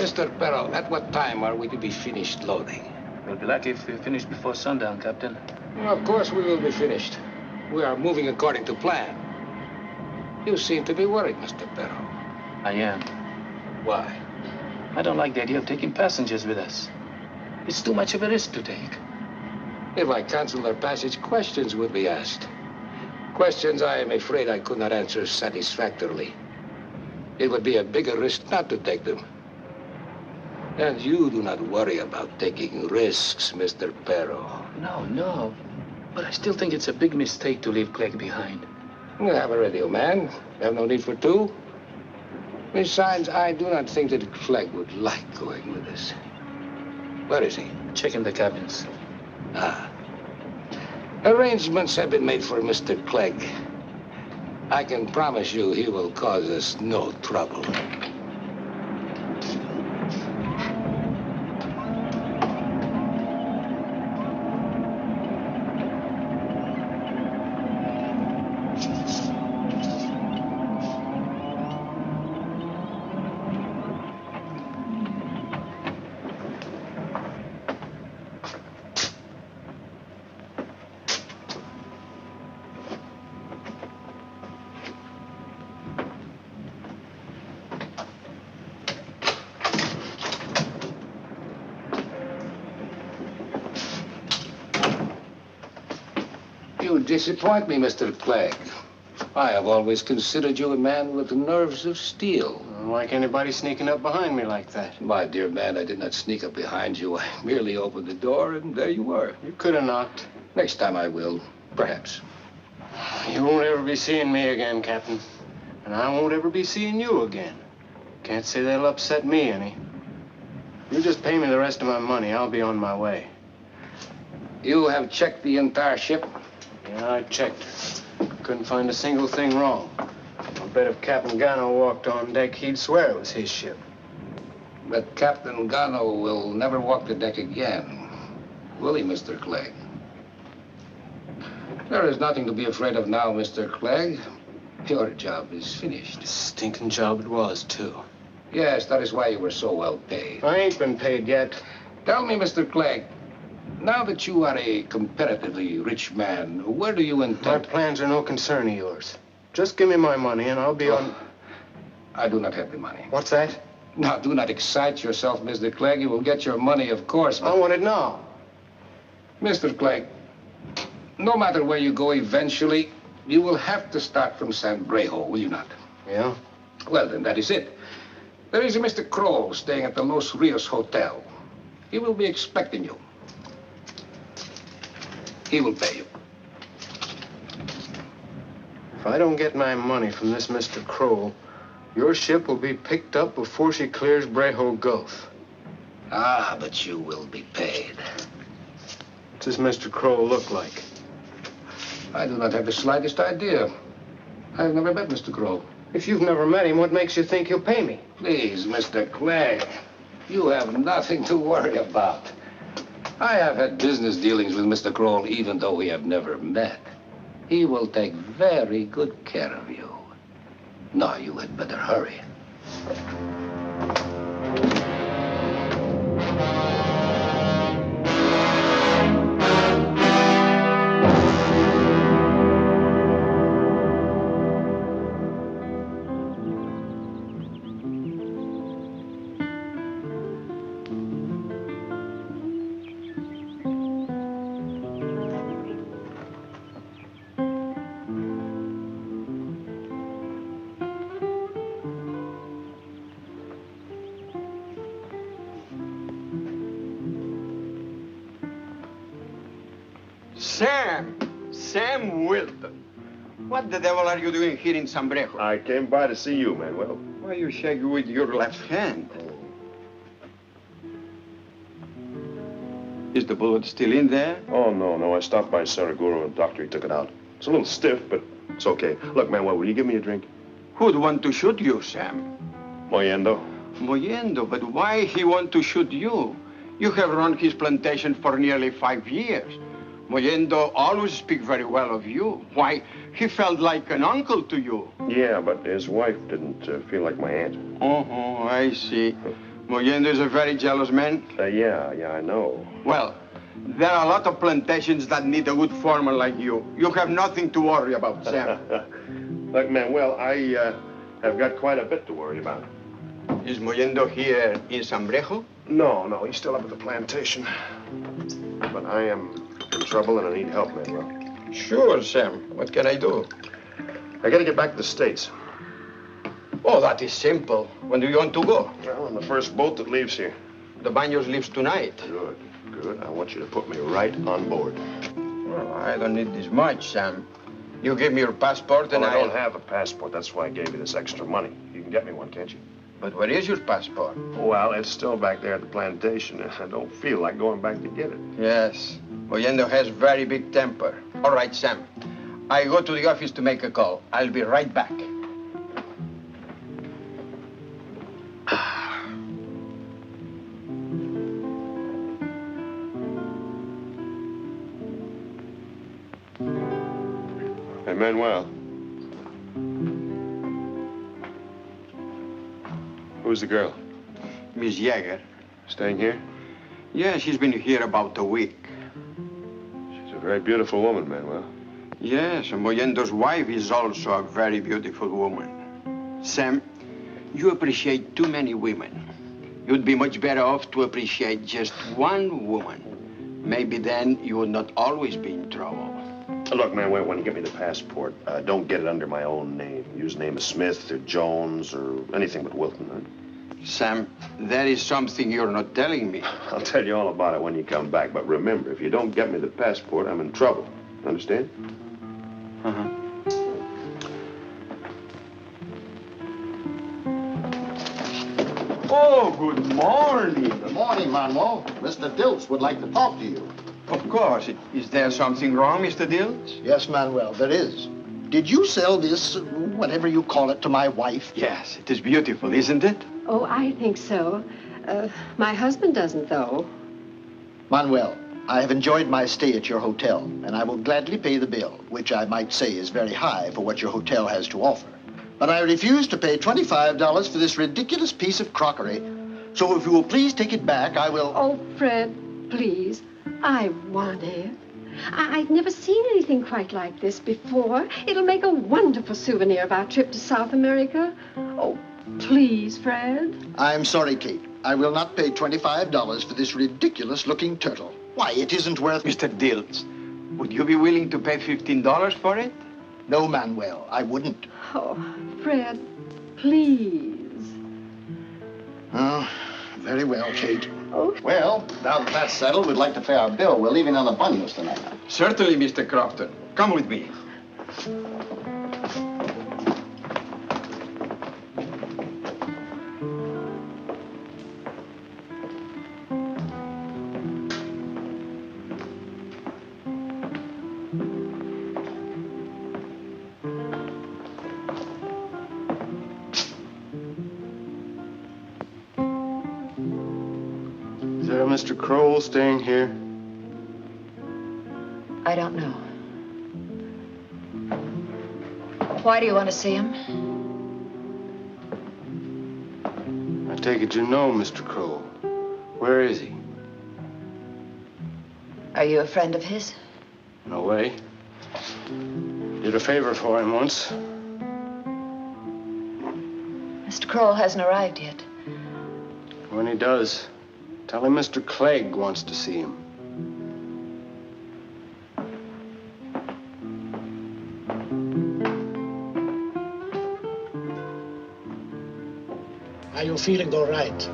Mr. Peril, at what time are we to be finished loading? We'll be lucky if we finish before sundown, Captain. Well, of course we will be finished. We are moving according to plan. You seem to be worried, Mr. Peril. I am. Why? I don't like the idea of taking passengers with us. It's too much of a risk to take. If I cancel their passage, questions would be asked. Questions I am afraid I could not answer satisfactorily. It would be a bigger risk not to take them. And you do not worry about taking risks, Mr. Peril. No. But I still think it's a big mistake to leave Clegg behind. We have a radio man. We have no need for two. Besides, I do not think that Clegg would like going with us. Where is he? Checking the cabins. Ah. Arrangements have been made for Mr. Clegg. I can promise you he will cause us no trouble. You disappoint me, Mr. Clegg. I have always considered you a man with nerves of steel. Like anybody sneaking up behind me like that? My dear man, I did not sneak up behind you. I merely opened the door, and there you were. You could have knocked. Next time I will, perhaps. You won't ever be seeing me again, Captain. And I won't ever be seeing you again. Can't say that'll upset me any. You just pay me the rest of my money. I'll be on my way. You have checked the entire ship? Yeah, I checked. Couldn't find a single thing wrong. I'll bet if Captain Gano walked on deck, he'd swear it was his ship. But Captain Gano will never walk the deck again. Will he, Mr. Clegg? There is nothing to be afraid of now, Mr. Clegg. Your job is finished. Stinking job it was, too. Yes, that is why you were so well paid. I ain't been paid yet. Tell me, Mr. Clegg, now that you are a comparatively rich man, where do you My intend... plans are no concern of yours. Just give me my money and I'll be on... I do not have the money. What's that? Now, do not excite yourself, Mr. Clegg. You will get your money, of course, but... I want it now. Mr. Clegg, no matter where you go eventually, you will have to start from San Brejo, will you not? Yeah? Well, then, that is it. There is a Mr. Kroll staying at the Los Rios Hotel. He will be expecting you. He will pay you. If I don't get my money from this Mr. Kroll, your ship will be picked up before she clears Brejo Gulf. Ah, but you will be paid. What's this Mr. Kroll look like? I do not have the slightest idea. I've never met Mr. Kroll. If you've never met him, what makes you think he'll pay me? Please, Mr. Clegg, you have nothing to worry about. I have had business dealings with Mr. Kroll, even though we have never met. He will take very good care of you. Now, you had better hurry. Sam Wilton. What the devil are you doing here in San Brejo? I came by to see you, Manuel. Why you shake with your left hand? Is the bullet still in there? Oh, no. I stopped by Saraguro and doctor, he took it out. It's a little stiff, but it's okay. Look, Manuel, will you give me a drink? Who'd want to shoot you, Sam? Moyendo. Moyendo, but why he want to shoot you? You have run his plantation for nearly 5 years. Moyendo always speak very well of you. Why, he felt like an uncle to you. Yeah, but his wife didn't feel like my aunt. Oh, I see. Mollendo is a very jealous man. Yeah, I know. Well, there are a lot of plantations that need a good farmer like you. You have nothing to worry about, Sam. Look, Manuel, I have got quite a bit to worry about. Is Mollendo here in Sambrejo? No, he's still up at the plantation. But I am in trouble and I need help, Manuel. Sure, Sam. What can I do? I gotta get back to the States. Oh, that is simple. When do you want to go? Well, on the first boat that leaves here. The Baños leaves tonight. Good. I want you to put me right on board. Well, I don't need this much, Sam. You give me your passport and I don't have a passport. That's why I gave you this extra money. You can get me one, can't you? But where is your passport? Well, it's still back there at the plantation. I don't feel like going back to get it. Yes. Mollendo has very big temper. All right, Sam. I go to the office to make a call. I'll be right back. Hey, Manuel. Who's the girl? Miss Yeager. Staying here? Yeah, she's been here about a week. She's a very beautiful woman, Manuel. Yes, and Mollendo's wife is also a very beautiful woman. Sam, you appreciate too many women. You'd be much better off to appreciate just one woman. Maybe then you would not always be in trouble. Look, Manuel, when you get me the passport, don't get it under my own name. Use the name of Smith or Jones or anything but Wilton, huh? Sam, that is something you're not telling me. I'll tell you all about it when you come back. But remember, if you don't get me the passport, I'm in trouble. Understand? Uh-huh. Oh, good morning. Good morning, Manuel. Mr. Diltz would like to talk to you. Of course. Is there something wrong, Mr. Diltz? Yes, Manuel, there is. Did you sell this, whatever you call it, to my wife? Yes, it is beautiful, isn't it? Oh, I think so. My husband doesn't, though. Manuel, I have enjoyed my stay at your hotel, and I will gladly pay the bill, which I might say is very high for what your hotel has to offer. But I refuse to pay $25 for this ridiculous piece of crockery. So if you will please take it back, I will... Oh, Fred, please. I want it. I've never seen anything quite like this before. It'll make a wonderful souvenir of our trip to South America. Oh, please, Fred. I'm sorry, Kate. I will not pay $25 for this ridiculous-looking turtle. Why, it isn't worth... Mr. Diltz, would you be willing to pay $15 for it? No, Manuel, I wouldn't. Oh, Fred, please. Oh, very well, Kate. Oh. Well, now that that's settled, we'd like to pay our bill. We're leaving on the Baños tonight. Certainly, Mr. Crofton. Come with me. Is there a Mr. Kroll staying here? I don't know. Why do you want to see him? I take it you know Mr. Kroll. Where is he? Are you a friend of his? No way. Did a favor for him once. Mr. Kroll hasn't arrived yet. When he does, tell him Mr. Clegg wants to see him. Are you feeling all right?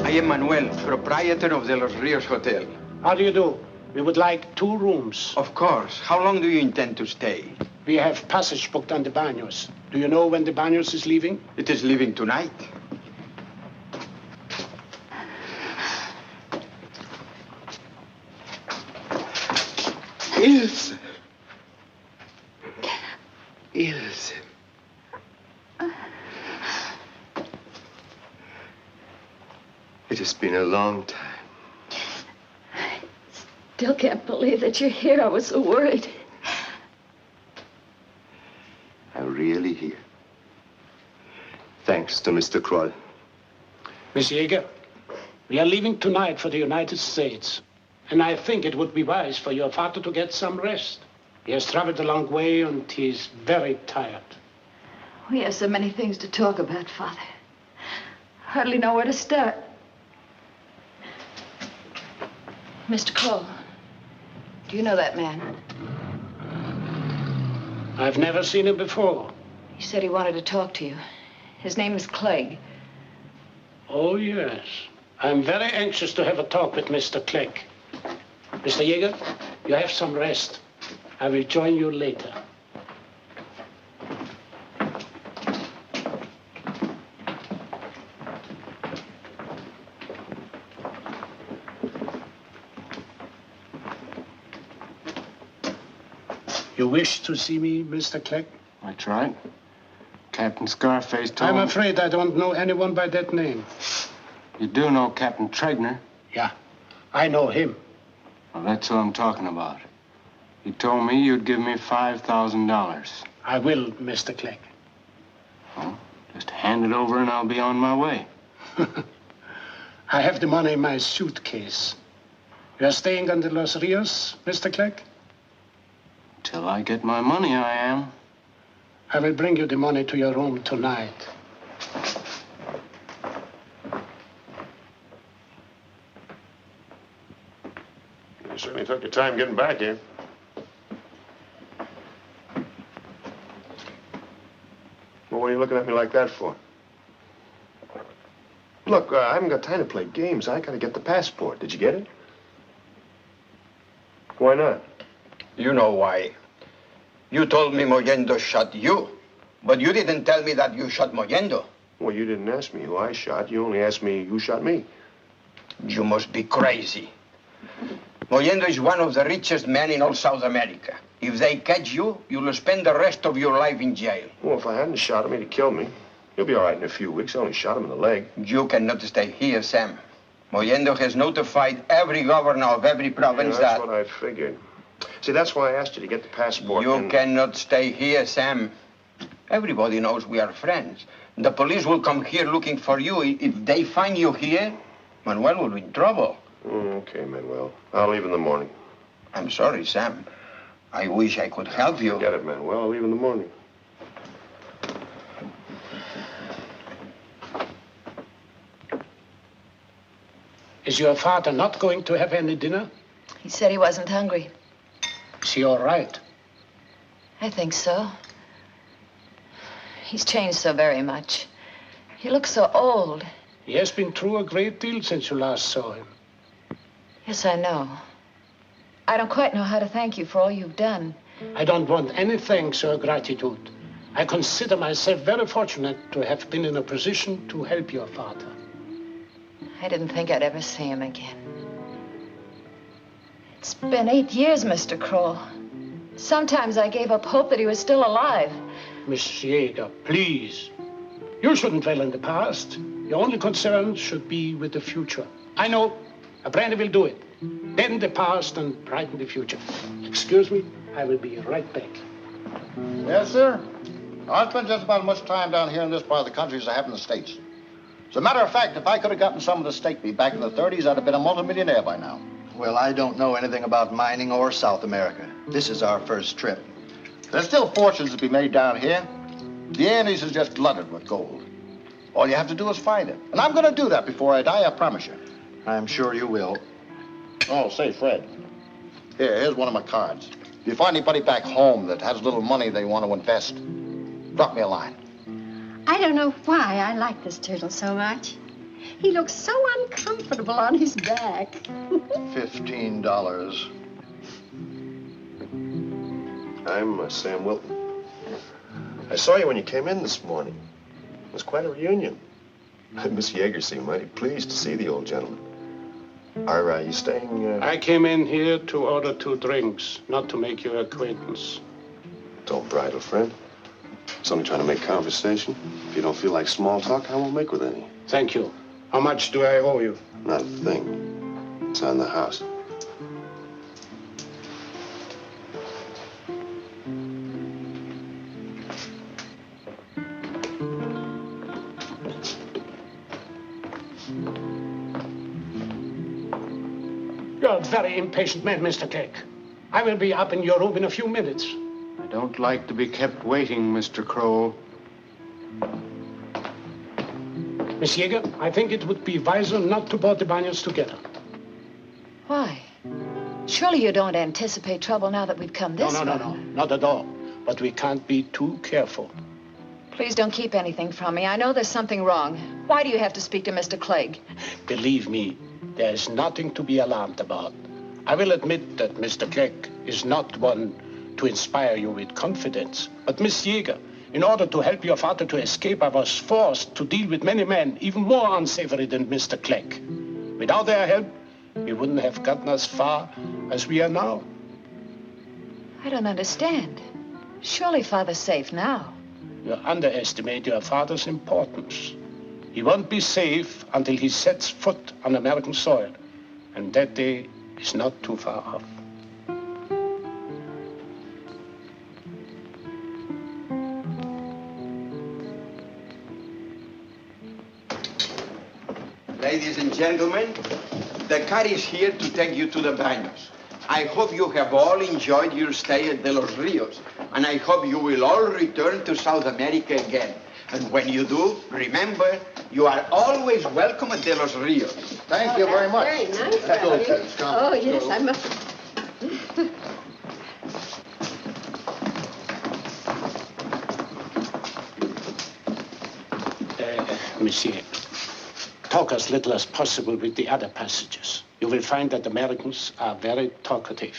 I am Manuel, proprietor of the Los Rios Hotel. How do you do? We would like 2 rooms. Of course. How long do you intend to stay? We have passage booked on the Baños. Do you know when the Baños is leaving? It is leaving tonight. Ilse. Ilse. It has been a long time. still can't believe that you're here. I was so worried. I'm really here. Thanks to Mr. Kroll. Miss Yeager, we are leaving tonight for the United States. And I think it would be wise for your father to get some rest. He has traveled a long way and he's very tired. We have so many things to talk about, Father. Hardly know where to start. Mr. Kroll, do you know that man? I've never seen him before. He said he wanted to talk to you. His name is Clegg. Oh, yes. I'm very anxious to have a talk with Mr. Clegg. Mr. Yeager, you have some rest. I will join you later. You wish to see me, Mr. Clegg? That's right. Captain Scarface told I'm me... afraid I don't know anyone by that name. You do know Captain Tregner? Yeah, I know him. Well, that's who I'm talking about. He told me you'd give me $5,000. I will, Mr. Clegg. Well, just hand it over and I'll be on my way. I have the money in my suitcase. You are staying on the Los Rios, Mr. Clegg? Till I get my money, I am. I will bring you the money to your room tonight. You certainly took your time getting back here. Well, what are you looking at me like that for? Look, I haven't got time to play games. I gotta get the passport. Did you get it? Why not? You know why. You told me Mollendo shot you, but you didn't tell me that you shot Mollendo. Well, you didn't ask me who I shot. You only asked me who shot me. You must be crazy. Mollendo is one of the richest men in all South America. If they catch you, you'll spend the rest of your life in jail. Well, if I hadn't shot him, he'd have killed me. He'll be all right in a few weeks. I only shot him in the leg. You cannot stay here, Sam. Mollendo has notified every governor of every province That's what I figured. See, that's why I asked you to get the passport. You cannot stay here, Sam. Everybody knows we are friends. The police will come here looking for you. If they find you here, Manuel will be in trouble. Okay, Manuel. I'll leave in the morning. I'm sorry, Sam. I wish I could help you. Forget it, Manuel. I'll leave in the morning. Is your father not going to have any dinner? He said he wasn't hungry. Is he all right? I think so. He's changed so very much. He looks so old. He has been through a great deal since you last saw him. Yes, I know. I don't quite know how to thank you for all you've done. I don't want any thanks or gratitude. I consider myself very fortunate to have been in a position to help your father. I didn't think I'd ever see him again. It's been 8 years, Mr. Kroll. Sometimes I gave up hope that he was still alive. Miss Yeager, please. You shouldn't dwell in the past. Your only concern should be with the future. I know. A brandy will do it. Deaden the past and brighten the future. Excuse me, I will be right back. Yes, sir. I spent just about as much time down here in this part of the country as I have in the States. As a matter of fact, if I could have gotten some of the steak meat back in the 30s, I'd have been a multimillionaire by now. Well, I don't know anything about mining or South America. This is our first trip. There's still fortunes to be made down here. The Andes is just flooded with gold. All you have to do is find it. And I'm going to do that before I die, I promise you. I'm sure you will. Oh, say, Fred. Here's one of my cards. If you find anybody back home that has a little money they want to invest, drop me a line. I don't know why I like this turtle so much. He looks so uncomfortable on his back. $15. I'm Sam Wilton. I saw you when you came in this morning. It was quite a reunion. Miss Yeager seemed mighty pleased to see the old gentleman. Are you staying? I came in here to order 2 drinks, not to make your acquaintance. Don't bridle, friend. It's only trying to make conversation. If you don't feel like small talk, I won't make with any. Thank you. How much do I owe you? Not a thing. It's on the house. You're a very impatient man, Mr. Clegg. I will be up in your room in a few minutes. I don't like to be kept waiting, Mr. Kroll. Miss Yeager, I think it would be wiser not to board the Banyas together. Why? Surely you don't anticipate trouble now that we've come this far. No, not at all. But we can't be too careful. Please don't keep anything from me. I know there's something wrong. Why do you have to speak to Mr. Clegg? Believe me, there is nothing to be alarmed about. I will admit that Mr. Clegg is not one to inspire you with confidence. But Miss Yeager, in order to help your father to escape, I was forced to deal with many men, even more unsavory than Mr. Clegg. Without their help, we wouldn't have gotten as far as we are now. I don't understand. Surely Father's safe now. You underestimate your father's importance. He won't be safe until he sets foot on American soil. And that day is not too far off. Ladies and gentlemen, the car is here to take you to the Baños. I hope you have all enjoyed your stay at De Los Rios, and I hope you will all return to South America again. And when you do, remember, you are always welcome at De Los Rios. Thank you very much. Very nice, Let's go, Daddy. Captain. Come. Oh, yes, I must. Monsieur, talk as little as possible with the other passengers. You will find that Americans are very talkative.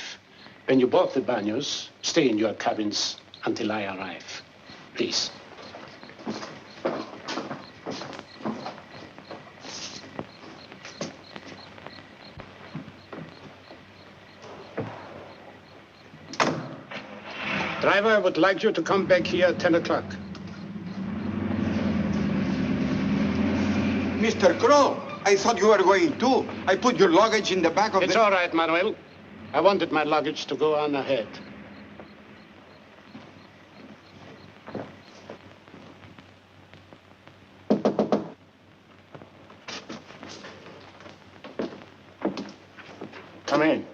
When you board the Baños, stay in your cabins until I arrive. Please. Driver, I would like you to come back here at 10 o'clock. Mr. Crow, I thought you were going too. I put your luggage in the back of It's all right, Manuel. I wanted my luggage to go on ahead. Come in.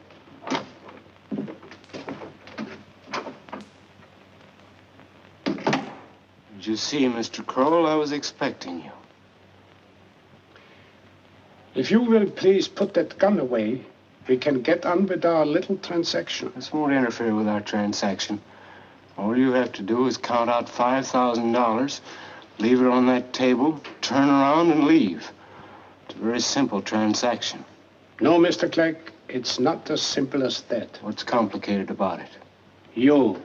Did you see, Mr. Kroll? I was expecting you. If you will please put that gun away, we can get on with our little transaction. This won't interfere with our transaction. All you have to do is count out $5,000, leave it on that table, turn around and leave. It's a very simple transaction. No, Mr. Clegg, it's not as simple as that. What's complicated about it? You.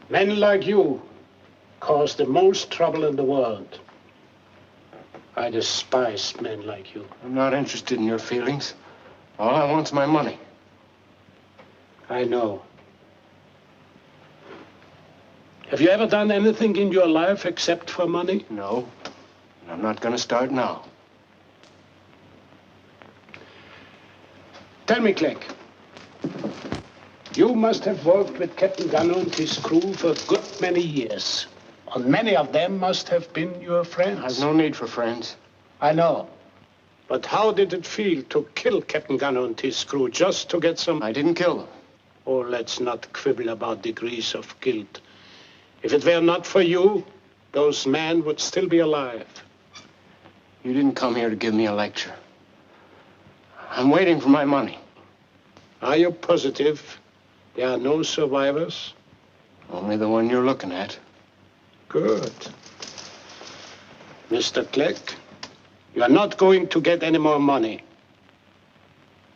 Men like you cause the most trouble in the world. I despise men like you. I'm not interested in your feelings. All I want's my money. I know. Have you ever done anything in your life except for money? No. And I'm not gonna start now. Tell me, Clegg. You must have worked with Captain Gunner and his crew for a good many years. And many of them must have been your friends. I've no need for friends. I know. But how did it feel to kill Captain Gunner and his crew just to get some... I didn't kill them. Oh, let's not quibble about degrees of guilt. If it were not for you, those men would still be alive. You didn't come here to give me a lecture. I'm waiting for my money. Are you positive there are no survivors? Only the one you're looking at. Good. Mr. Clegg, you are not going to get any more money.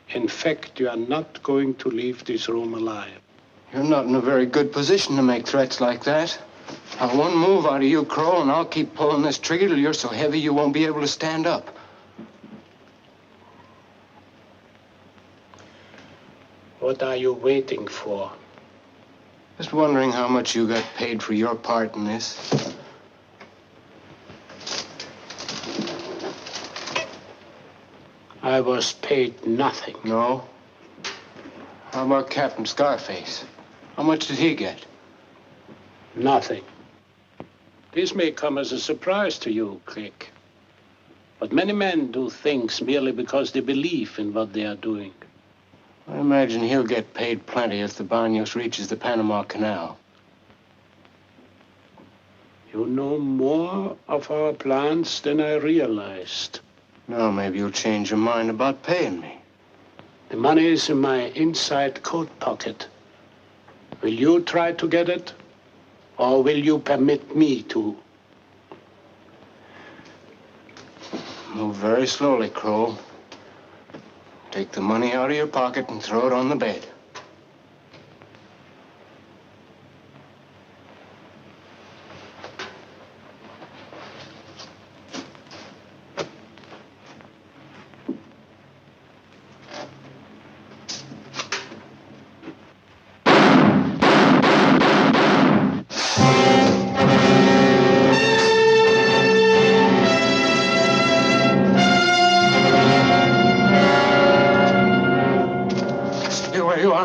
In fact, you are not going to leave this room alive. You're not in a very good position to make threats like that. Now, one move out of you, Crow, and I'll keep pulling this trigger till you're so heavy you won't be able to stand up. What are you waiting for? Just wondering how much you got paid for your part in this. I was paid nothing. No? How about Captain Scarface? How much did he get? Nothing. This may come as a surprise to you, Click. But many men do things merely because they believe in what they are doing. I imagine he'll get paid plenty if the Banos reaches the Panama Canal. You know more of our plans than I realized. Now maybe you'll change your mind about paying me. The money is in my inside coat pocket. Will you try to get it? Or will you permit me to? Move very slowly, Kroll. Take the money out of your pocket and throw it on the bed.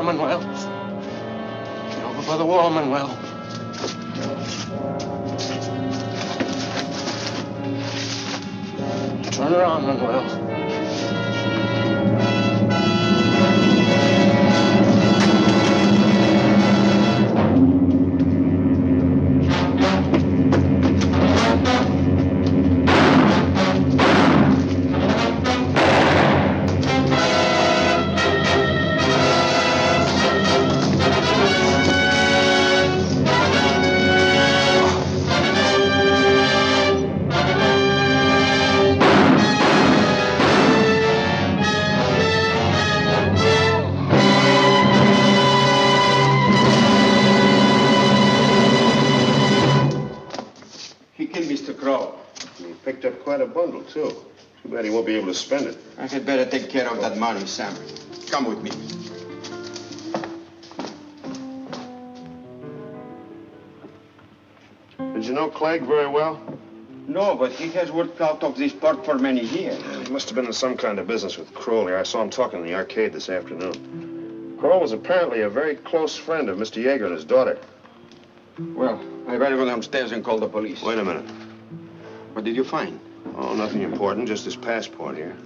Manuel. Get over by the wall, Manuel. Turn around, Manuel. Bundle, too. Too bad he won't be able to spend it. I had better take care of that money, Sam. Come with me. Did you know Clegg very well? No, but he has worked out of this part for many years. He must have been in some kind of business with Kroll here. I saw him talking in the arcade this afternoon. Kroll was apparently a very close friend of Mr. Yeager and his daughter. Well, I better go downstairs and call the police. Wait a minute. What did you find? Oh, nothing important, just his passport here.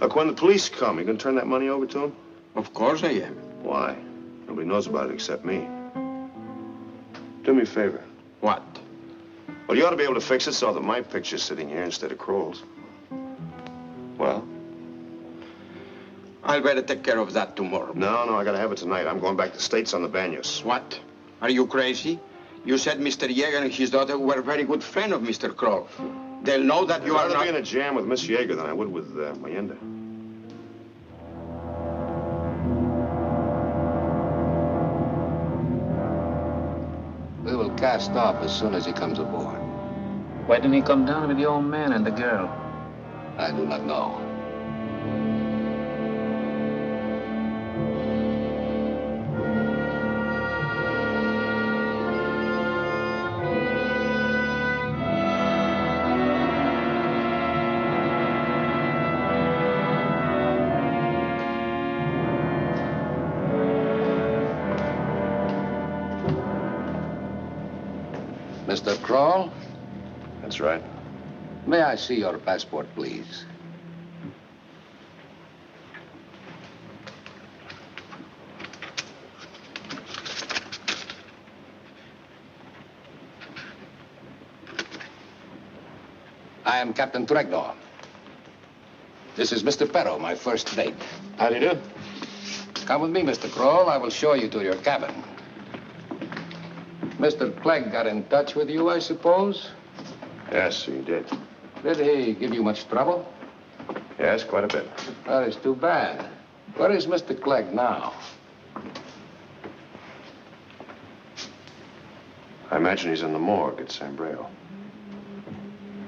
Look, when the police come, you gonna turn that money over to him? Of course I am. Why? Nobody knows about it except me. Do me a favor. What? Well, you ought to be able to fix it so that my picture's sitting here instead of Kroll's. Well, I'll better take care of that tomorrow. No, I gotta have it tonight. I'm going back to the States on the Banos. What? Are you crazy? You said Mr. Yeager and his daughter were a very good friend of Mr. Kroll. They'll know that you are not... I'd rather be in a jam with Miss Yeager than I would with Mayenda. We will cast off as soon as he comes aboard. Why didn't he come down with the old man and the girl? I do not know. Mr. Kroll? That's right. May I see your passport, please? I am Captain Tregno. This is Mr. Perro, my first date. How do you do? Come with me, Mr. Kroll. I will show you to your cabin. Mr. Clegg got in touch with you, I suppose? Yes, he did. Did he give you much trouble? Yes, quite a bit. That is too bad. Where is Mr. Clegg now? I imagine he's in the morgue at San Breo.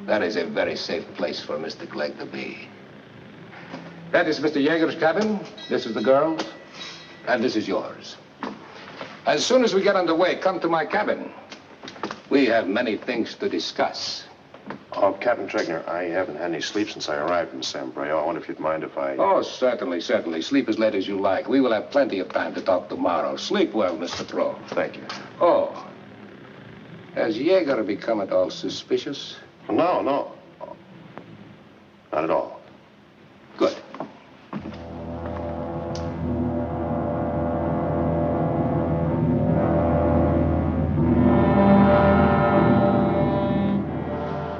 That is a very safe place for Mr. Clegg to be. That is Mr. Yeager's cabin. This is the girl's. And this is yours. As soon as we get underway, come to my cabin. We have many things to discuss. Oh, Captain Tregner, I haven't had any sleep since I arrived in San Breo. I wonder if you'd mind if I... Oh, certainly. Sleep as late as you like. We will have plenty of time to talk tomorrow. Sleep well, Mr. Pro. Thank you. Oh. Has Jaeger become at all suspicious? No, no. Not at all. Good.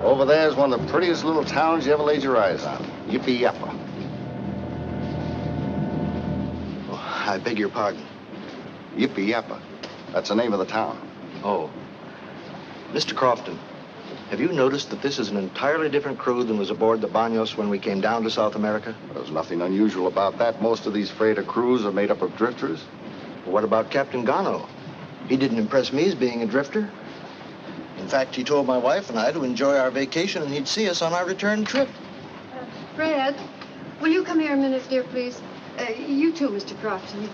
Over there is one of the prettiest little towns you ever laid your eyes on. Yippee-yappa. Oh, I beg your pardon. Yippee-yappa. That's the name of the town. Oh. Mr. Crofton, have you noticed that this is an entirely different crew than was aboard the Banos when we came down to South America? There's nothing unusual about that. Most of these freighter crews are made up of drifters. Well, what about Captain Gano? He didn't impress me as being a drifter. In fact, he told my wife and I to enjoy our vacation and he'd see us on our return trip. Fred, will you come here a minute, dear, please? You too, Mr. Crofton.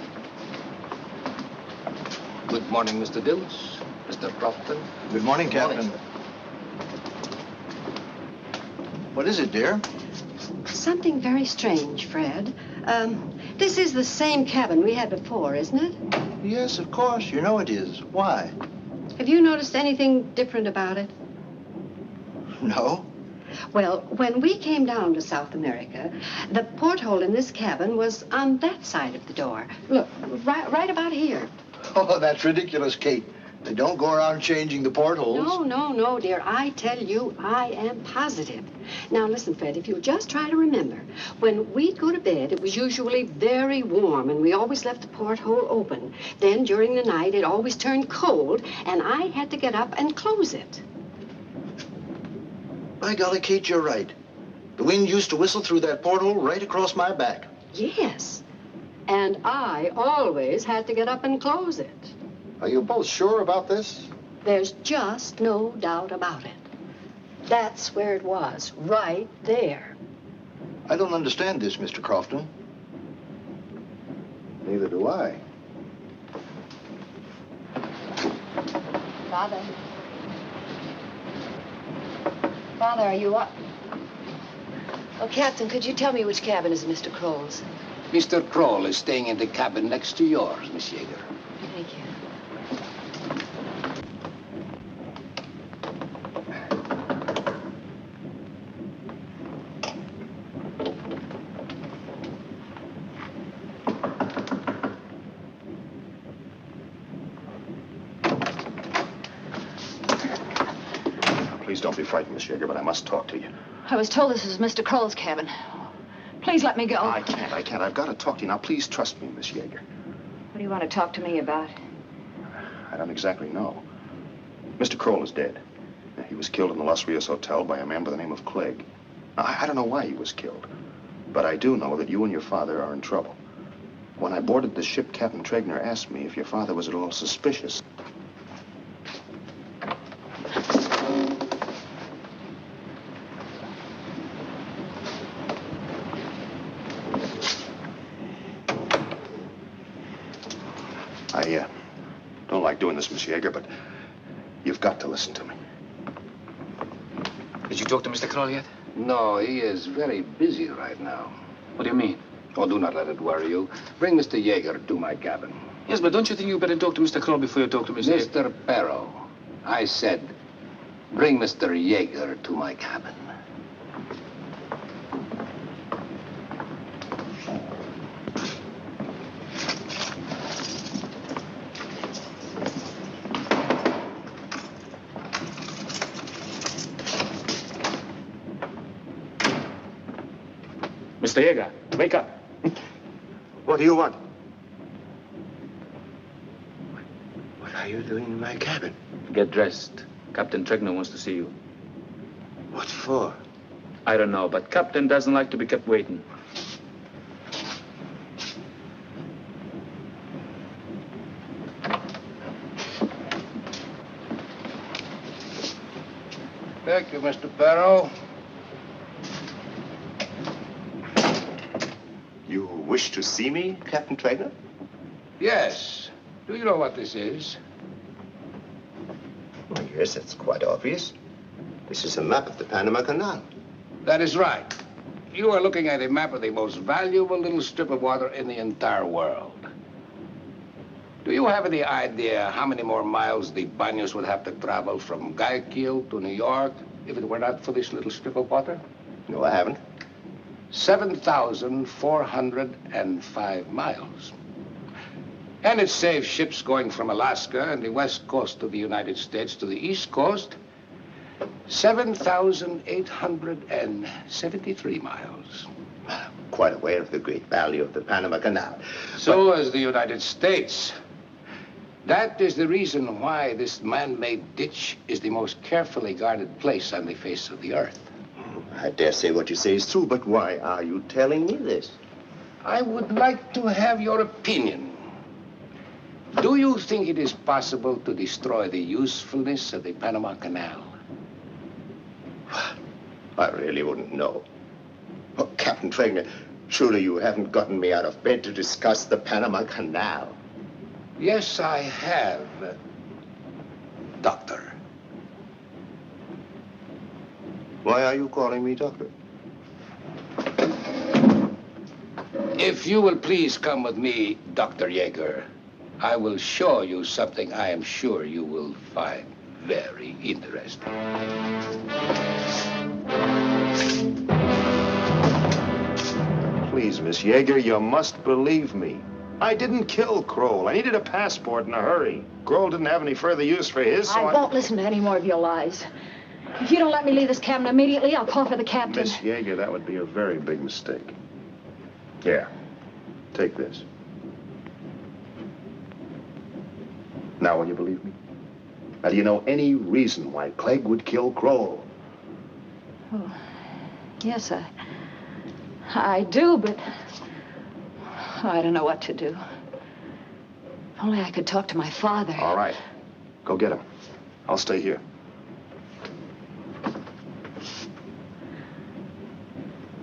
Good morning, Mr. Dills. Mr. Crofton. Good morning, Captain. What is it, dear? Something very strange, Fred. This is the same cabin we had before, isn't it? Yes, of course. You know it is. Why? Have you noticed anything different about it? No. Well, when we came down to South America, the porthole in this cabin was on that side of the door. Look, right about here. Oh, that's ridiculous, Kate. They don't go around changing the portholes. No, dear. I tell you, I am positive. Now, listen, Fred, if you'll just try to remember, when we'd go to bed, it was usually very warm, and we always left the porthole open. Then, during the night, it always turned cold, and I had to get up and close it. By golly, Kate, you're right. The wind used to whistle through that porthole right across my back. Yes. And I always had to get up and close it. Are you both sure about this? There's just no doubt about it. That's where it was, right there. I don't understand this, Mr. Crofton. Neither do I. Father. Father, are you up? Oh, Captain, could you tell me which cabin is Mr. Kroll's? Mr. Kroll is staying in the cabin next to yours, Miss Jaeger. Thank you. Please don't be frightened, Miss Jaeger, but I must talk to you. I was told this was Mr. Kroll's cabin. Please let me go. I can't. I've got to talk to you. Now, please trust me, Miss Jaeger. What do you want to talk to me about? I don't exactly know. Mr. Kroll is dead. He was killed in the Los Rios Hotel by a man by the name of Clegg. I don't know why he was killed, but I do know that you and your father are in trouble. When I boarded the ship, Captain Tregner asked me if your father was at all suspicious. I don't like doing this, Miss Jaeger, but you've got to listen to me. Did you talk to Mr. Kroll yet? No, he is very busy right now. What do you mean? Oh, do not let it worry you. Bring Mr. Jaeger to my cabin. Yes, but don't you think you better talk to Mr. Kroll before you talk to Mr. Mr. Perro, I said, bring Mr. Jaeger to my cabin. Mr. Jaeger, wake up. What do you want? What are you doing in my cabin? Get dressed. Captain Tregner wants to see you. What for? I don't know, but Captain doesn't like to be kept waiting. Thank you, Mr. Perro. You wish to see me, Captain Tregner? Yes. Do you know what this is? Well, yes, it's quite obvious. This is a map of the Panama Canal. That is right. You are looking at a map of the most valuable little strip of water in the entire world. Do you have any idea how many more miles the Banos would have to travel from Guayaquil to New York if it were not for this little strip of water? No, I haven't. 7,405 miles. And it saves ships going from Alaska and the west coast of the United States to the east coast 7,873 miles. Quite aware of the great value of the Panama Canal. So is the United States. That is the reason why this man-made ditch is the most carefully guarded place on the face of the earth. I dare say what you say is true, but why are you telling me this? I would like to have your opinion. Do you think it is possible to destroy the usefulness of the Panama Canal? I really wouldn't know. Oh, Captain Traeger, surely you haven't gotten me out of bed to discuss the Panama Canal. Yes, I have, Doctor. Why are you calling me doctor? If you will please come with me, Dr. Yeager, I will show you something I am sure you will find very interesting. Please, Miss Yeager, you must believe me. I didn't kill Kroll. I needed a passport in a hurry. Kroll didn't have any further use for his, so I won't listen to any more of your lies. If you don't let me leave this cabin immediately, I'll call for the captain. Miss Yeager, that would be a very big mistake. Here, take this. Now, will you believe me? Now, do you know any reason why Clegg would kill Kroll? Oh, yes, I do, but I don't know what to do. If only I could talk to my father. All right. Go get him. I'll stay here.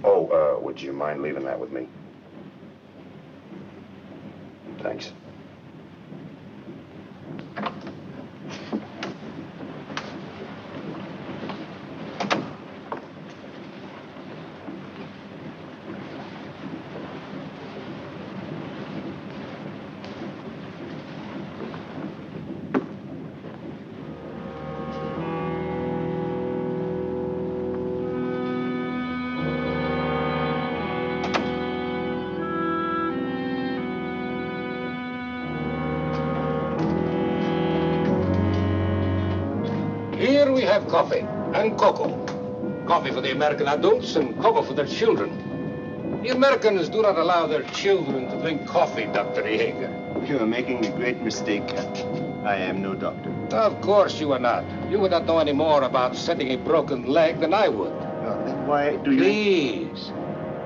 Oh, would you mind leaving that with me? Thanks. Here we have coffee and cocoa. Coffee for the American adults and cocoa for their children. The Americans do not allow their children to drink coffee, Dr. Yeager. You are making a great mistake, Captain. I am no doctor. Of course you are not. You would not know any more about setting a broken leg than I would. Then why do you... Please.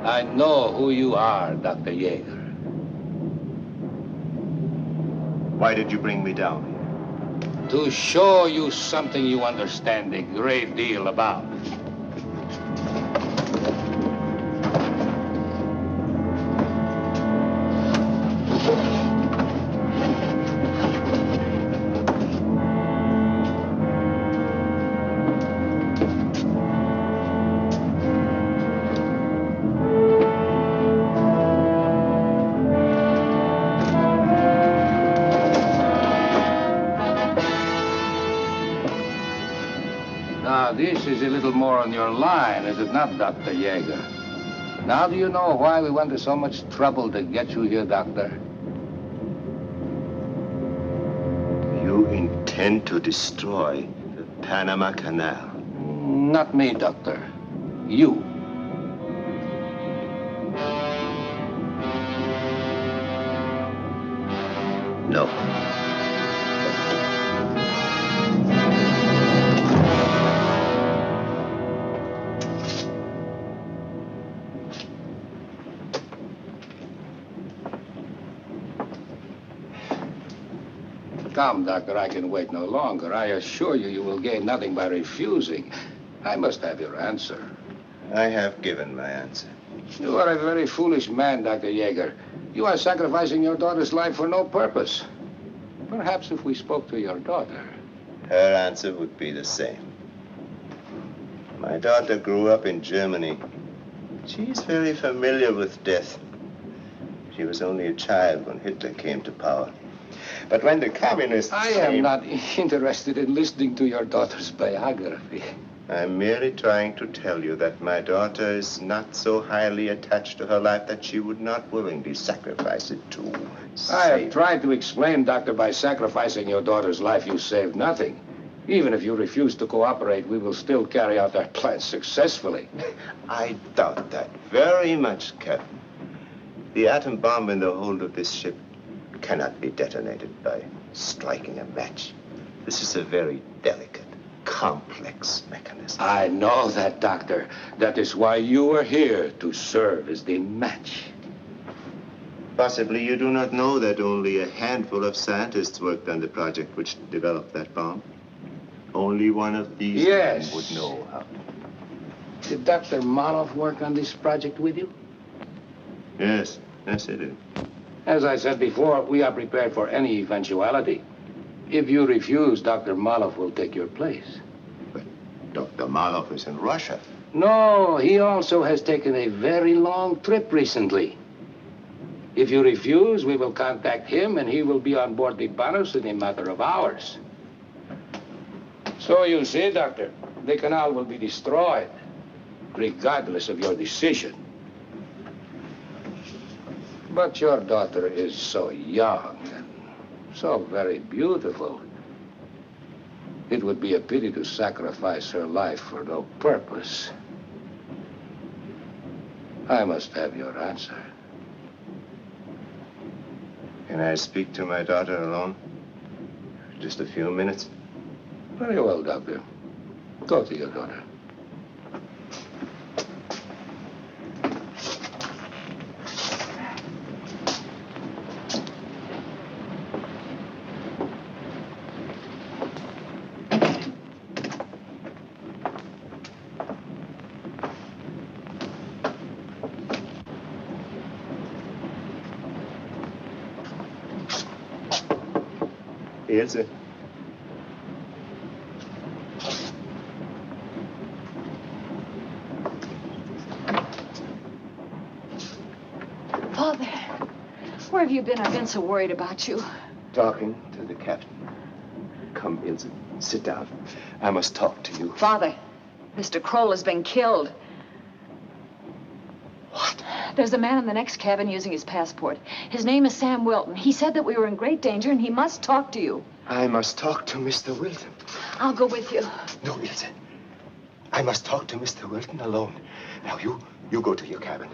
I know who you are, Dr. Yeager. Why did you bring me down? To show you something you understand a great deal about. This is a little more on your line, is it not, Dr. Yeager? Now do you know why we went to so much trouble to get you here, Doctor? You intend to destroy the Panama Canal? Not me, Doctor. You. No. Come, Doctor, I can wait no longer. I assure you, you will gain nothing by refusing. I must have your answer. I have given my answer. You are a very foolish man, Dr. Yeager. You are sacrificing your daughter's life for no purpose. Perhaps if we spoke to your daughter. Her answer would be the same. My daughter grew up in Germany. She's very familiar with death. She was only a child when Hitler came to power. But when the communists I am not interested in listening to your daughter's biography. I'm merely trying to tell you that my daughter is not so highly attached to her life that she would not willingly sacrifice it to I have save. tried to explain, Doctor, by sacrificing your daughter's life, you saved nothing. Even if you refuse to cooperate, we will still carry out our plans successfully. I doubt that very much, Captain. The atom bomb in the hold of this ship cannot be detonated by striking a match. This is a very delicate, complex mechanism. I know that, Doctor. That is why you are here, to serve as the match. Possibly you do not know that only a handful of scientists worked on the project which developed that bomb. Only one of these men would know how. Did Dr. Maloff work on this project with you? Yes, yes, he did. As I said before, we are prepared for any eventuality. If you refuse, Dr. Maloff will take your place. But Dr. Maloff is in Russia. No, he also has taken a very long trip recently. If you refuse, we will contact him, and he will be on board the Banos in a matter of hours. So you see, Doctor, the canal will be destroyed, regardless of your decision. But your daughter is so young and so very beautiful. It would be a pity to sacrifice her life for no purpose. I must have your answer. Can I speak to my daughter alone? Just a few minutes? Very well, Doctor. Go to your daughter. Ilse. Father, where have you been? I've been so worried about you. Talking to the captain. Come, Ilse, sit down. I must talk to you. Father, Mr. Kroll has been killed. What? There's a man in the next cabin using his passport. His name is Sam Wilton. He said that we were in great danger and he must talk to you. I must talk to Mr. Wilton. I'll go with you. No, Ilse. I must talk to Mr. Wilton alone. Now, you go to your cabin,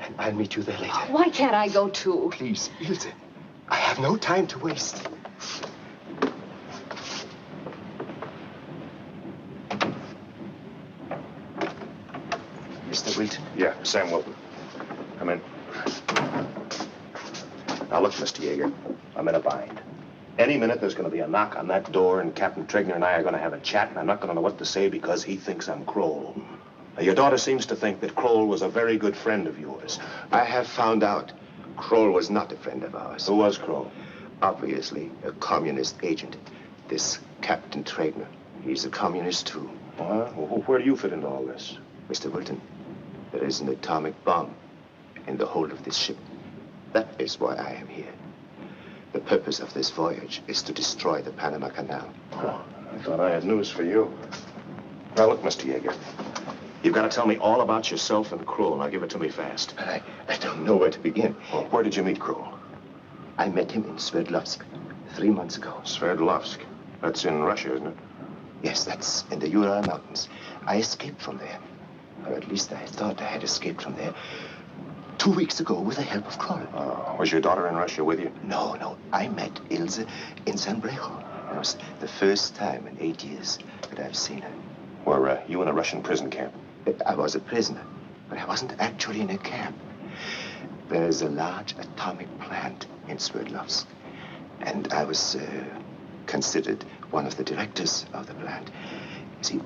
and I'll meet you there later. Why can't I go too? Please, Ilse. I have no time to waste. Mr. Wilton? Yeah, Sam Wilton. Come in. Now, look, Mr. Yeager, I'm in a bind. Any minute there's going to be a knock on that door, and Captain Tregner and I are going to have a chat, and I'm not going to know what to say because he thinks I'm Kroll. Now, your daughter seems to think that Kroll was a very good friend of yours. I have found out Kroll was not a friend of ours. Who was Kroll? Obviously, a communist agent. This Captain Tregner. He's a communist, too. Well, where do you fit into all this? Mr. Wilton, there is an atomic bomb in the hold of this ship. That is why I am here. The purpose of this voyage is to destroy the Panama Canal. Oh, I thought I had news for you. Now, look, Mr. Yeager, you've got to tell me all about yourself and Kroll. Now, give it to me fast. But I don't know where to begin. Well, where did you meet Kroll? I met him in Sverdlovsk 3 months ago. Sverdlovsk? That's in Russia, isn't it? Yes, that's in the Ural Mountains. I escaped from there. Or at least I thought I had escaped from there 2 weeks ago with the help of Kroll. Was your daughter in Russia with you? No. I met Ilse in San Brejo. It was the first time in 8 years that I've seen her. Were you in a Russian prison camp? I was a prisoner, but I wasn't actually in a camp. There is a large atomic plant in Sverdlovsk, and I was considered one of the directors of the plant. See,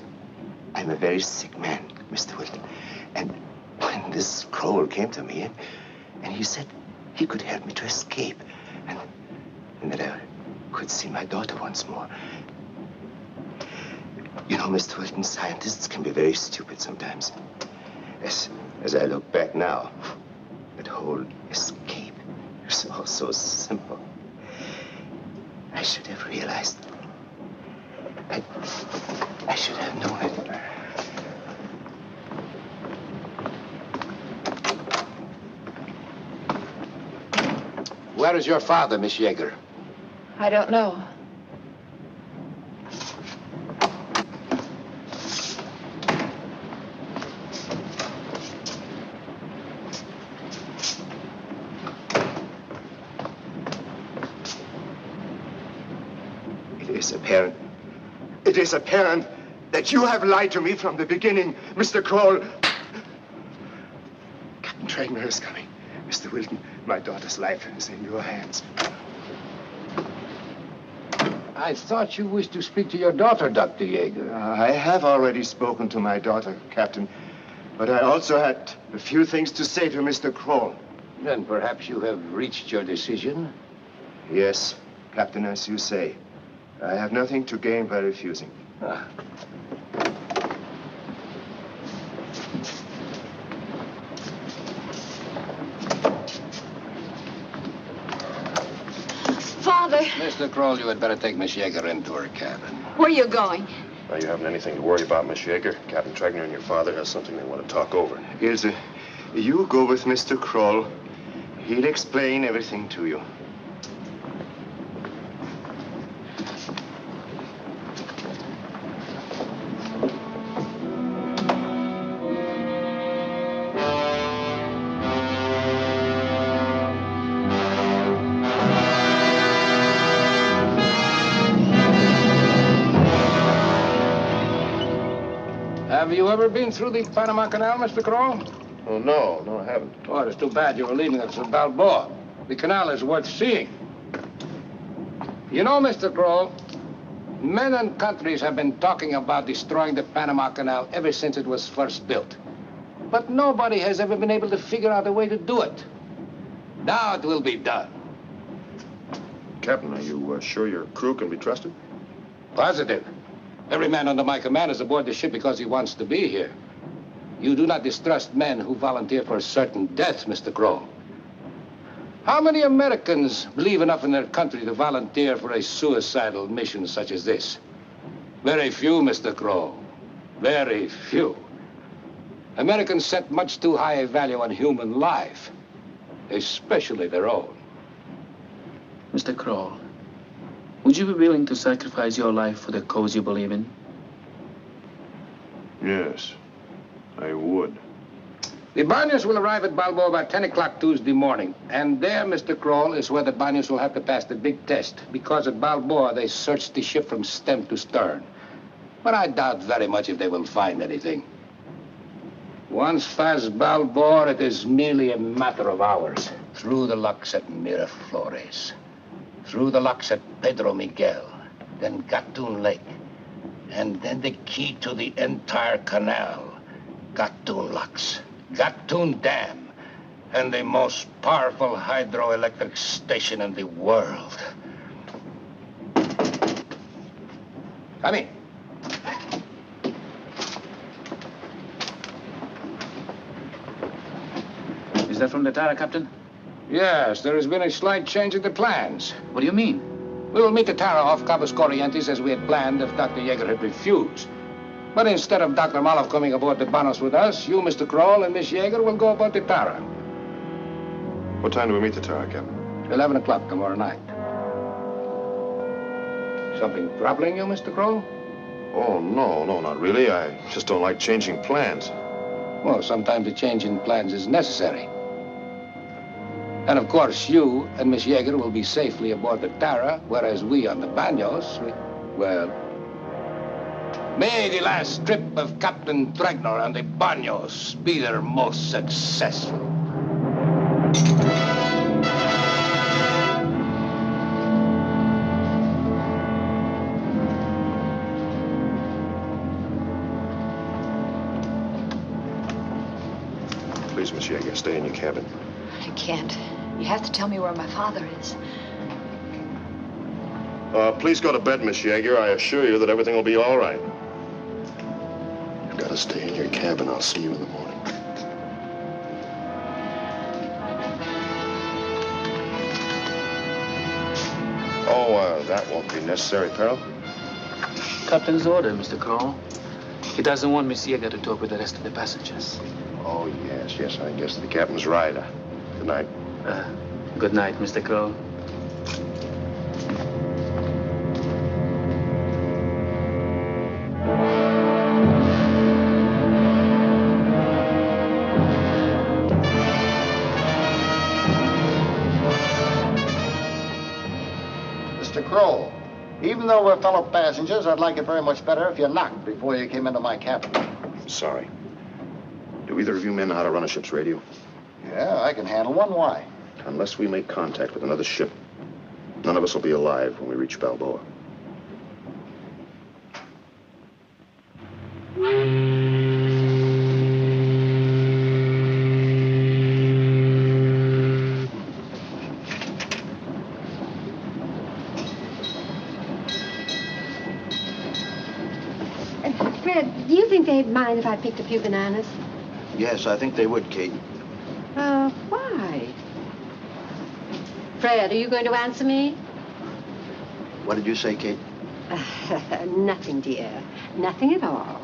I'm a very sick man, Mr. Wilton, and when this Kroll came to me, and he said he could help me to escape, and that I could see my daughter once more. You know, Mr. Wilton, scientists can be very stupid sometimes. As I look back now, that whole escape is all so simple. I should have realized. I should have known it. Where is your father, Miss Yeager? I don't know. It is apparent that you have lied to me from the beginning, Mr. Kroll. Captain Trainer is coming. Mr. Wilton, my daughter's life is in your hands. I thought you wished to speak to your daughter, Dr. Yeager. I have already spoken to my daughter, Captain, but I also had a few things to say to Mr. Kroll. Then perhaps you have reached your decision? Yes, Captain, as you say. I have nothing to gain by refusing. Father! Mr. Kroll, you had better take Miss Yeager into her cabin. Where are you going? Now, you haven't anything to worry about, Miss Yeager. Captain Tregner and your father has something they want to talk over. Ilse, you go with Mr. Kroll. He'll explain everything to you. Have you ever been through the Panama Canal, Mr. Kroll? Oh, no, I haven't. Oh, it's too bad you were leaving us at Balboa. The canal is worth seeing. You know, Mr. Kroll, men and countries have been talking about destroying the Panama Canal ever since it was first built. But nobody has ever been able to figure out a way to do it. Now it will be done. Captain, are you sure your crew can be trusted? Positive. Every man under my command is aboard the ship because he wants to be here. You do not distrust men who volunteer for certain death, Mr. Kroll. How many Americans believe enough in their country to volunteer for a suicidal mission such as this? Very few, Mr. Kroll. Very few. Americans set much too high a value on human life, especially their own. Mr. Kroll, would you be willing to sacrifice your life for the cause you believe in? Yes, I would. The Banyos will arrive at Balboa about 10 o'clock Tuesday morning. And there, Mr. Kroll, is where the Banyos will have to pass the big test. Because at Balboa, they searched the ship from stem to stern. But I doubt very much if they will find anything. Once past Balboa, it is merely a matter of hours. Through the locks at Miraflores. Through the locks at Pedro Miguel. Then Gatun Lake. And then the key to the entire canal. Gatun locks. Gatun Dam, and the most powerful hydroelectric station in the world. Come in. Is that from the Tara, Captain? Yes, there has been a slight change in the plans. What do you mean? We will meet the Tara off Cabos Corrientes as we had planned if Dr. Yeager had refused. But instead of Dr. Maloff coming aboard the Banos with us, you, Mr. Kroll, and Miss Yeager will go aboard the Tara. What time do we meet the Tara, Captain? 11 o'clock tomorrow night. Something troubling you, Mr. Kroll? Oh, no, not really. I just don't like changing plans. Well, sometimes a change in plans is necessary. And of course, you and Miss Yeager will be safely aboard the Tara, whereas we on the Banyos, well... May the last trip of Captain Tregner and the Banyos be their most successful. Please, Miss Yeager, stay in your cabin. I can't. You have to tell me where my father is. Please go to bed, Miss Yeager. I assure you that everything will be all right. You've got to stay in your cabin. I'll see you in the morning. Oh, that won't be necessary, Peril. Captain's order, Mr. Kroll. He doesn't want Miss Yeager to talk with the rest of the passengers. Oh, yes, I guess the captain's right. Good night. Good night, Mr. Kroll. Mr. Kroll, even though we're fellow passengers, I'd like it very much better if you knocked before you came into my cabin. I'm sorry. Do either of you men know how to run a ship's radio? Yeah, I can handle one. Why? Unless we make contact with another ship, none of us will be alive when we reach Balboa. Fred, do you think they'd mind if I picked a few bananas? Yes, I think they would, Kate. Why? Fred, are you going to answer me? What did you say, Kate? Nothing, dear. Nothing at all.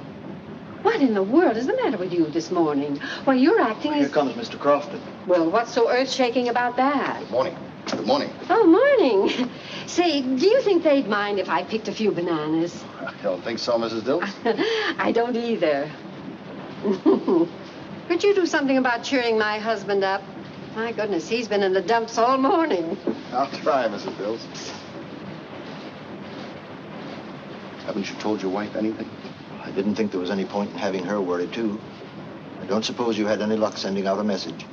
What in the world is the matter with you this morning? Why, you're acting Here comes Mr. Crofton. Well, what's so earth-shaking about that? Good morning. Good morning. Oh, morning. Say, do you think they'd mind if I picked a few bananas? I don't think so, Mrs. Dills. I don't either. Could you do something about cheering my husband up? My goodness, he's been in the dumps all morning. I'll try, Mrs. Dills. Haven't you told your wife anything? I didn't think there was any point in having her worried, too. I don't suppose you had any luck sending out a message.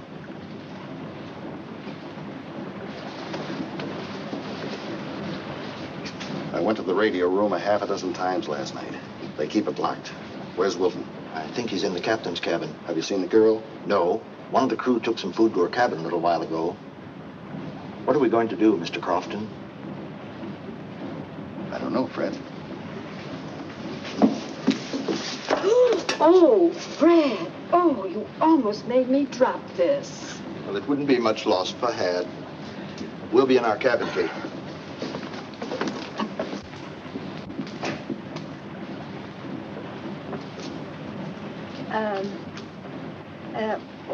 I went to the radio room 6 times last night. They keep it locked. Where's Wilton? I think he's in the captain's cabin. Have you seen the girl? No. One of the crew took some food to her cabin a little while ago. What are we going to do, Mr. Crofton? I don't know, Fred. Oh, Fred. Oh, you almost made me drop this. Well, it wouldn't be much loss if I had. We'll be in our cabin, Kate.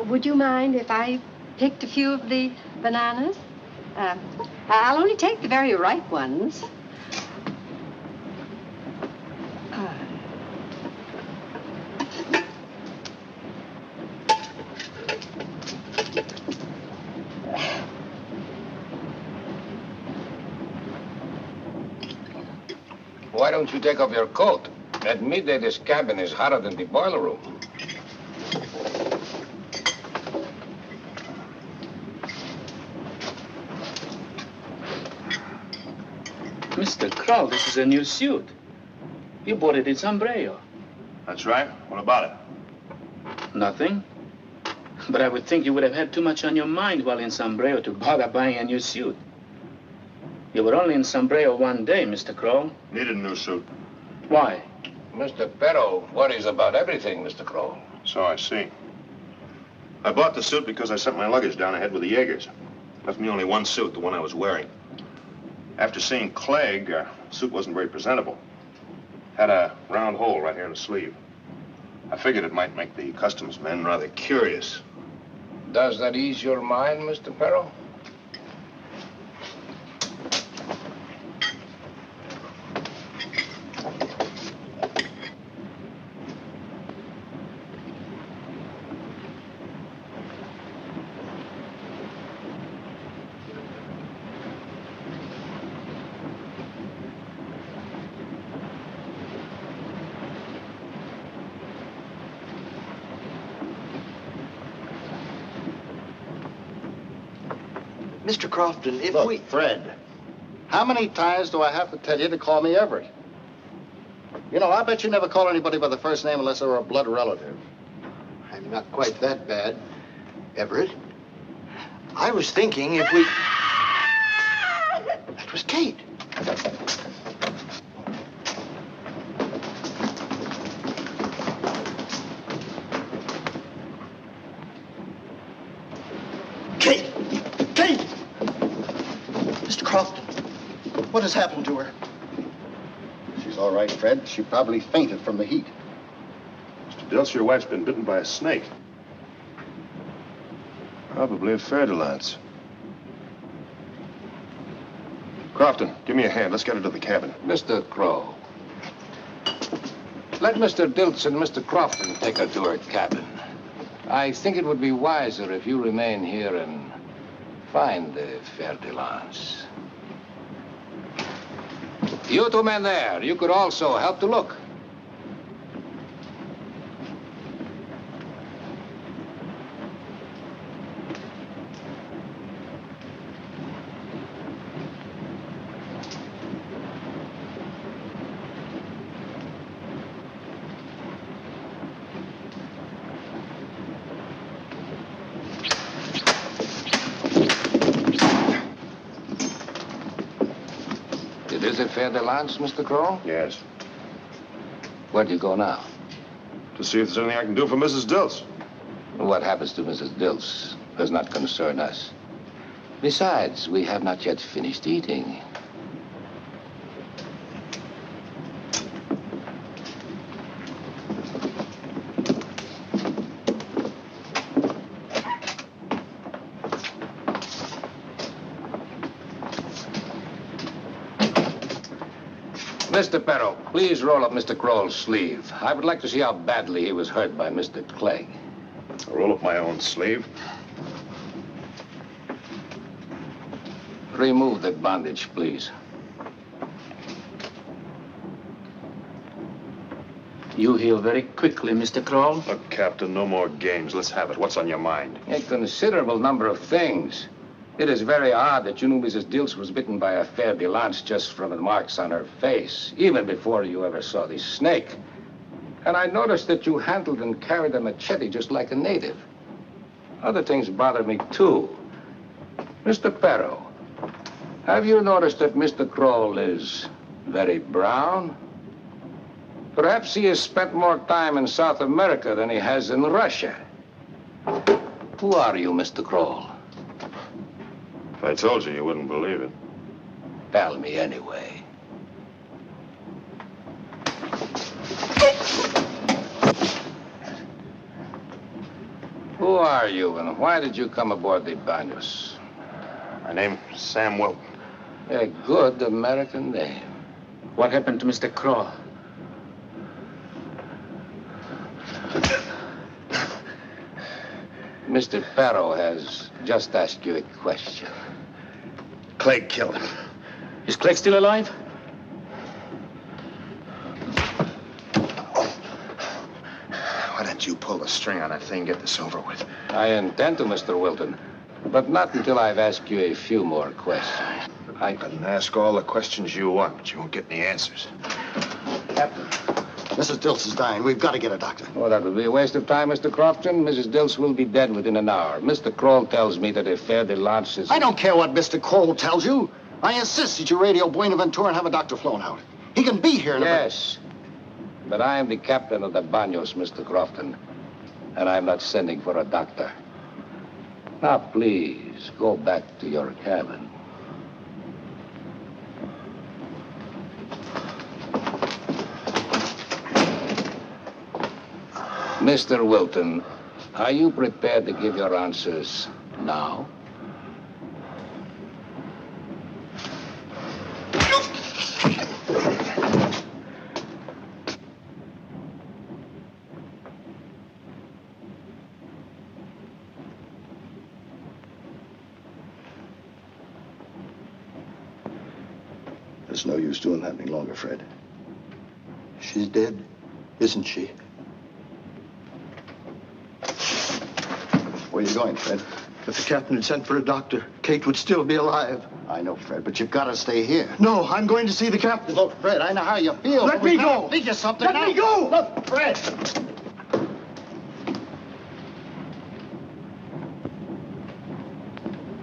Would you mind if I picked a few of the bananas? I'll only take the very ripe ones. Why don't you take off your coat? At midday, this cabin is hotter than the boiler room. Mr. Kroll, this is a new suit. You bought it in Sombrero. That's right. What about it? Nothing. But I would think you would have had too much on your mind while in Sombrero to bother buying a new suit. You were only in Sombrero one day, Mr. Kroll. Needed a new suit. Why? Mr. Perro worries about everything, Mr. Kroll. So I see. I bought the suit because I sent my luggage down ahead with the Jaegers. Left me only one suit, the one I was wearing. After seeing Clegg, the suit wasn't very presentable. Had a round hole right here in the sleeve. I figured it might make the customs men rather curious. Does that ease your mind, Mr. Perro? Mr. Crofton, if Look, we... Fred, how many times do I have to tell you to call me Everett? You know, I bet you never call anybody by the first name unless they're a blood relative. I'm not quite that bad, Everett. I was thinking if we... That was Kate. Kate! Kate! Mr. Crofton. What has happened to her? She's all right, Fred. She probably fainted from the heat. Mr. Dilts, your wife's been bitten by a snake. Probably a fer-de-lance. Crofton, give me a hand. Let's get her to the cabin. Mr. Crow, let Mr. Dilts and Mr. Crofton take her to her cabin. I think it would be wiser if you remain here and find the fer-de-lance. You two men there, you could also help to look. Is it fer-de-lance, Mr. Crow? Yes. Where do you go now? To see if there's anything I can do for Mrs. Dilts. What happens to Mrs. Dilts does not concern us. Besides, we have not yet finished eating. Mr. Perro, please roll up Mr. Crowell's sleeve. I would like to see how badly he was hurt by Mr. Clegg. I'll roll up my own sleeve. Remove that bandage, please. You heal very quickly, Mr. Crowell. Look, Captain, no more games. Let's have it. What's on your mind? A considerable number of things. It is very odd that you knew Mrs. Dilts was bitten by a fer-de-lance just from the marks on her face, even before you ever saw the snake. And I noticed that you handled and carried a machete just like a native. Other things bother me, too. Mr. Perro, have you noticed that Mr. Crowell is very brown? Perhaps he has spent more time in South America than he has in Russia. Who are you, Mr. Crowell? If I told you, you wouldn't believe it. Tell me anyway. Who are you, and why did you come aboard the Banos? My name's Sam Wilton. A good American name. What happened to Mr. Crow? Mr. Perro has just asked you a question. Clegg killed him. Is Clegg still alive? Why don't you pull the string on that thing, get this over with? I intend to, Mr. Wilton, but not until I've asked you a few more questions. I can ask all the questions you want, but you won't get any answers. Captain. Mrs. Dilts is dying. We've got to get a doctor. Oh, that would be a waste of time, Mr. Crofton. Mrs. Dilts will be dead within an hour. Mr. Kroll tells me that a fer-de-lance is... I don't care what Mr. Kroll tells you. I insist that you radio Buenaventura and have a doctor flown out. He can be here in Yes, but I am the captain of the Banos, Mr. Crofton, and I'm not sending for a doctor. Now, please, go back to your cabin. Mr. Wilton, are you prepared to give your answers now? There's no use doing that any longer, Fred. She's dead, isn't she? Where are you going, Fred? If the captain had sent for a doctor, Kate would still be alive. I know, Fred, but you've got to stay here. No, I'm going to see the captain. Look, Fred, I know how you feel. Let me go! Think of something. Let me go! Look, Fred!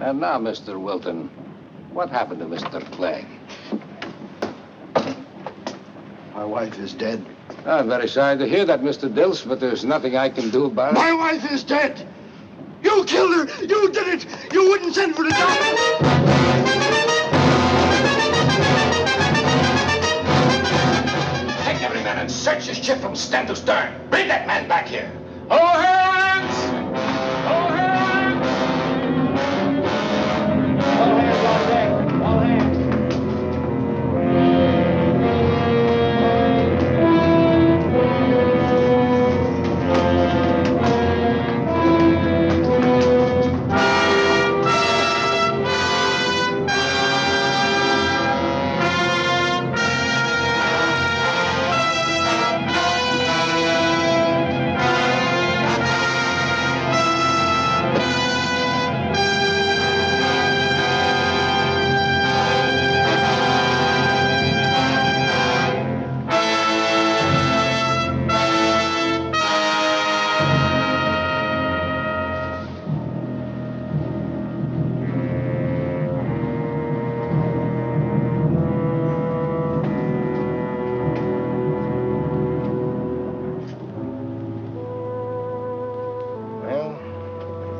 And now, Mr. Wilton, what happened to Mr. Clegg? My wife is dead. I'm very sorry to hear that, Mr. Dilts, but there's nothing I can do about it. My wife is dead! You killed her! You did it! You wouldn't send for the doctor! and search his ship from stem to stern. Bring that man back here. All hands! All hands! All hands on deck. All hands.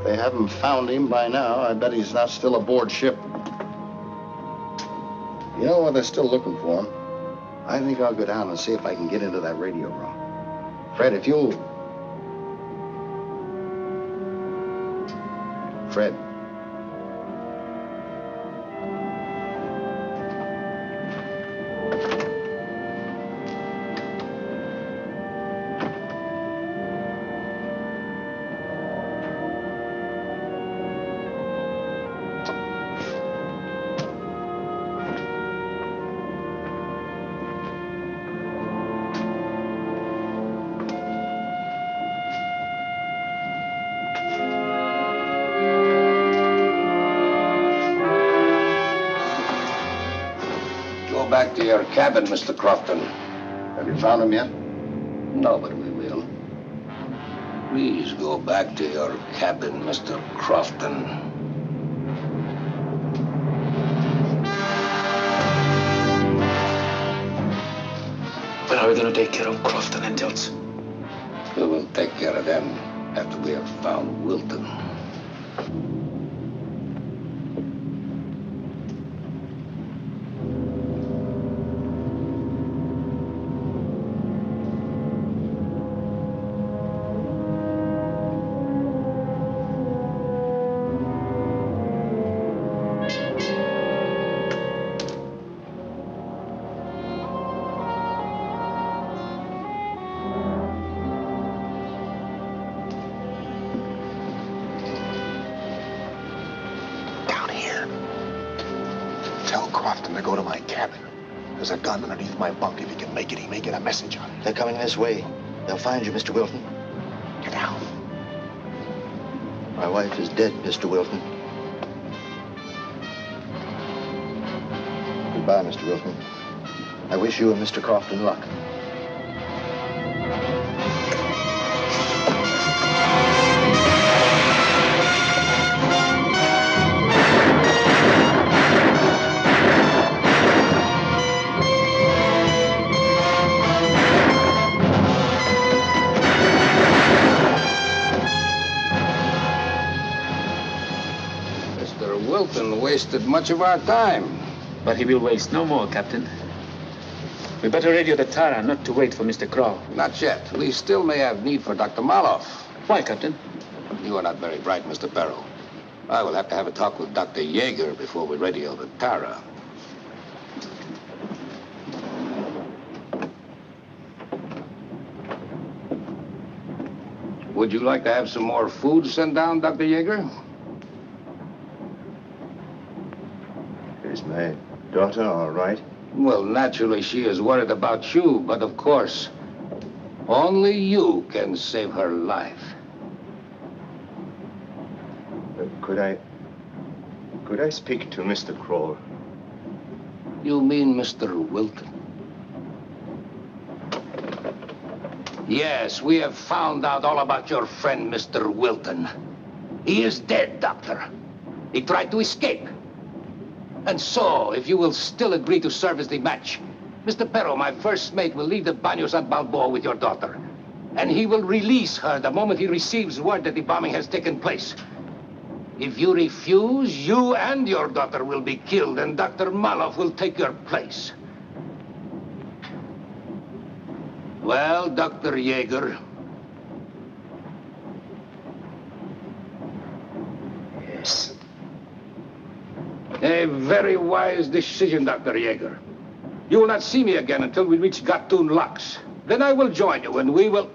They haven't found him by now. I bet he's not still aboard ship. You know what? They're still looking for him. I think I'll go down and see if I can get into that radio room. Fred, if you'll... Fred. Back to your cabin, Mr. Crofton. Have you found him yet? No, but we will. Please go back to your cabin, Mr. Crofton. When are we going to take care of Crofton and Dilts? We will take care of them after we have found Wilton. There's a gun underneath my bunk. If he can make it, he may get a message on it. They're coming this way. They'll find you, Mr. Wilton. Get down. My wife is dead, Mr. Wilton. Goodbye, Mr. Wilton. I wish you and Mr. Crofton luck. Wilton wasted much of our time. But he will waste no more, Captain. We better radio the Tara, not to wait for Mr. Crow. Not yet. We still may have need for Dr. Maloff. Why, Captain? You are not very bright, Mr. Peril. I will have to have a talk with Dr. Yeager before we radio the Tara. Would you like to have some more food sent down, Dr. Yeager? Is my daughter all right? Well, naturally, she is worried about you, but of course, only you can save her life. Could I speak to Mr. Kroll? You mean Mr. Wilton? Yes, we have found out all about your friend, Mr. Wilton. He is dead, Doctor. He tried to escape. And so, if you will still agree to serve as the match, Mr. Perro, my first mate, will leave the Banos at Balboa with your daughter. And he will release her the moment he receives word that the bombing has taken place. If you refuse, you and your daughter will be killed, and Dr. Maloff will take your place. Well, Dr. Yeager. Yes. A very wise decision, Dr. Yeager. You will not see me again until we reach Gatun Locks. Then I will join you and we will...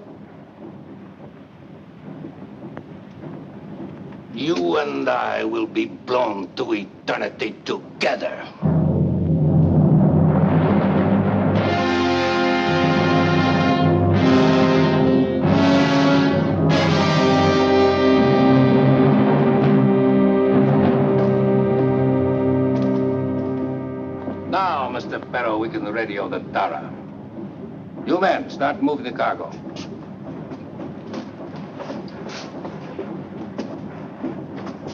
You and I will be blown to eternity together. Now, Mr. Perro, we can radio the Tara. You men, start moving the cargo.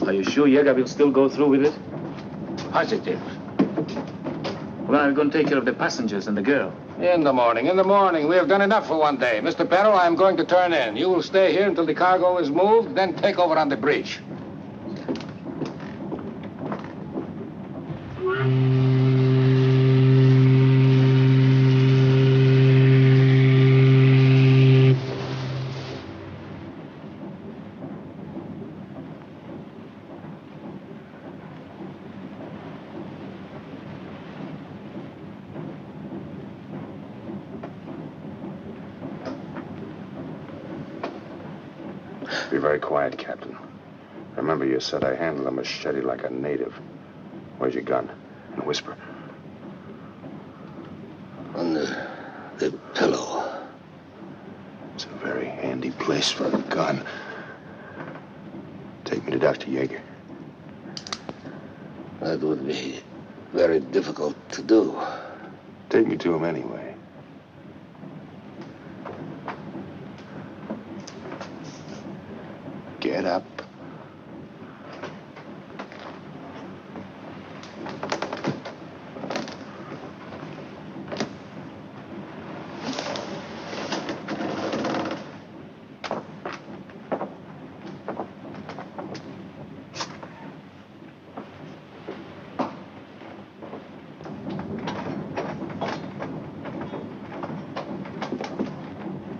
Are you sure Yeager will still go through with it? Positive. Well, I'm going to take care of the passengers and the girl. In the morning. We have done enough for one day. Mr. Perro, I'm going to turn in. You will stay here until the cargo is moved, then take over on the bridge. Be very quiet, Captain. Remember, you said I handle a machete like a native. Where's your gun? And whisper. On the pillow. It's a very handy place for a gun. Take me to Dr. Yeager. That would be very difficult to do. Take me to him anyway. Get up.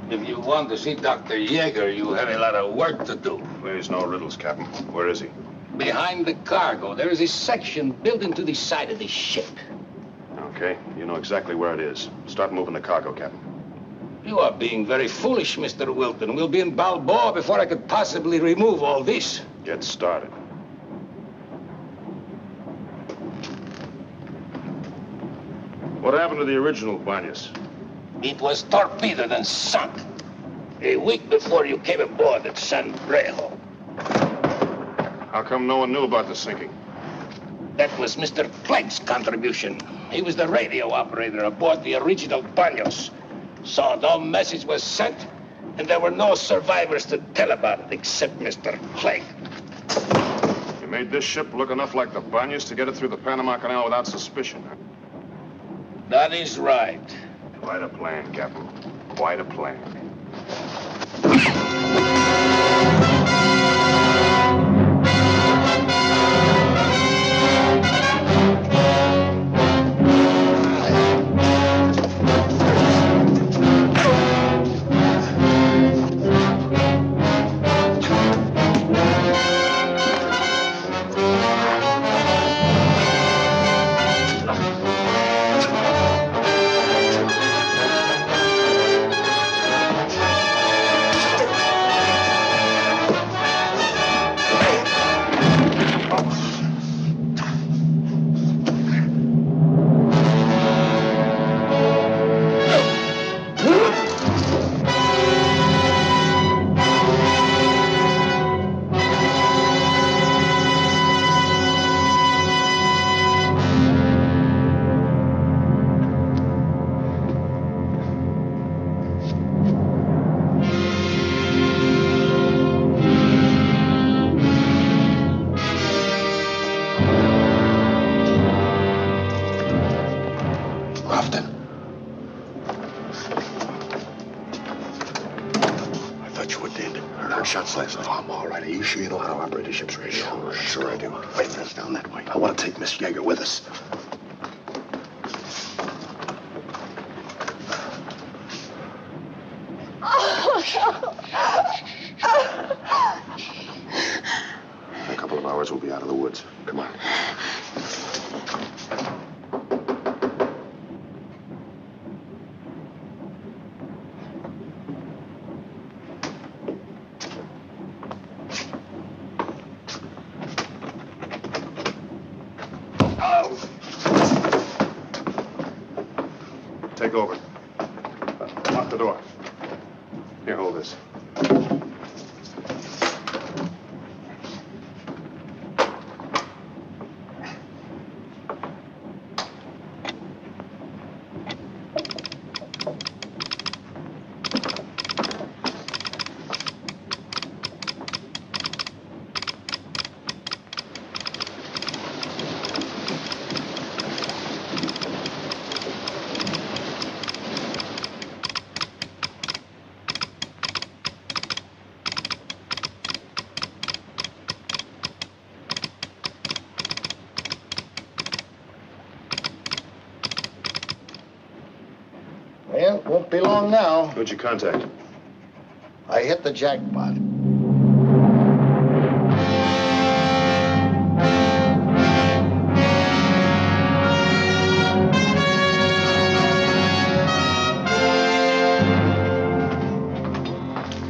If you want to see Dr. Yeager, you have a lot of work to do. There's no riddles, Captain. Where is he? Behind the cargo, there is a section built into the side of the ship. Okay, you know exactly where it is. Start moving the cargo, Captain. You are being very foolish, Mr. Wilton. We'll be in Balboa before I could possibly remove all this. Get started. What happened to the original Banyas? It was torpedoed and sunk a week before you came aboard at San Brejo. How come no one knew about the sinking? That was Mr. Clegg's contribution. He was the radio operator aboard the original Banos. So no message was sent, and there were no survivors to tell about it except Mr. Clegg. You made this ship look enough like the Banyas to get it through the Panama Canal without suspicion, huh? That is right. Quite a plan, Captain. Quite a plan. Shots last night. I'm all right. Are you sure you know how to operate a ship's radio? Sure I do. Wait, that's down that way. I want to take Miss Yeager with us. In a couple of hours, we'll be out of the woods. Come on. Take over. Lock the door. Here, hold this. Well, won't be long now. Who'd you contact? I hit the jackpot.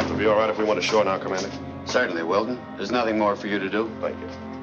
It'll be all right if we went ashore now, Commander. Certainly, Wilton. There's nothing more for you to do. Thank you.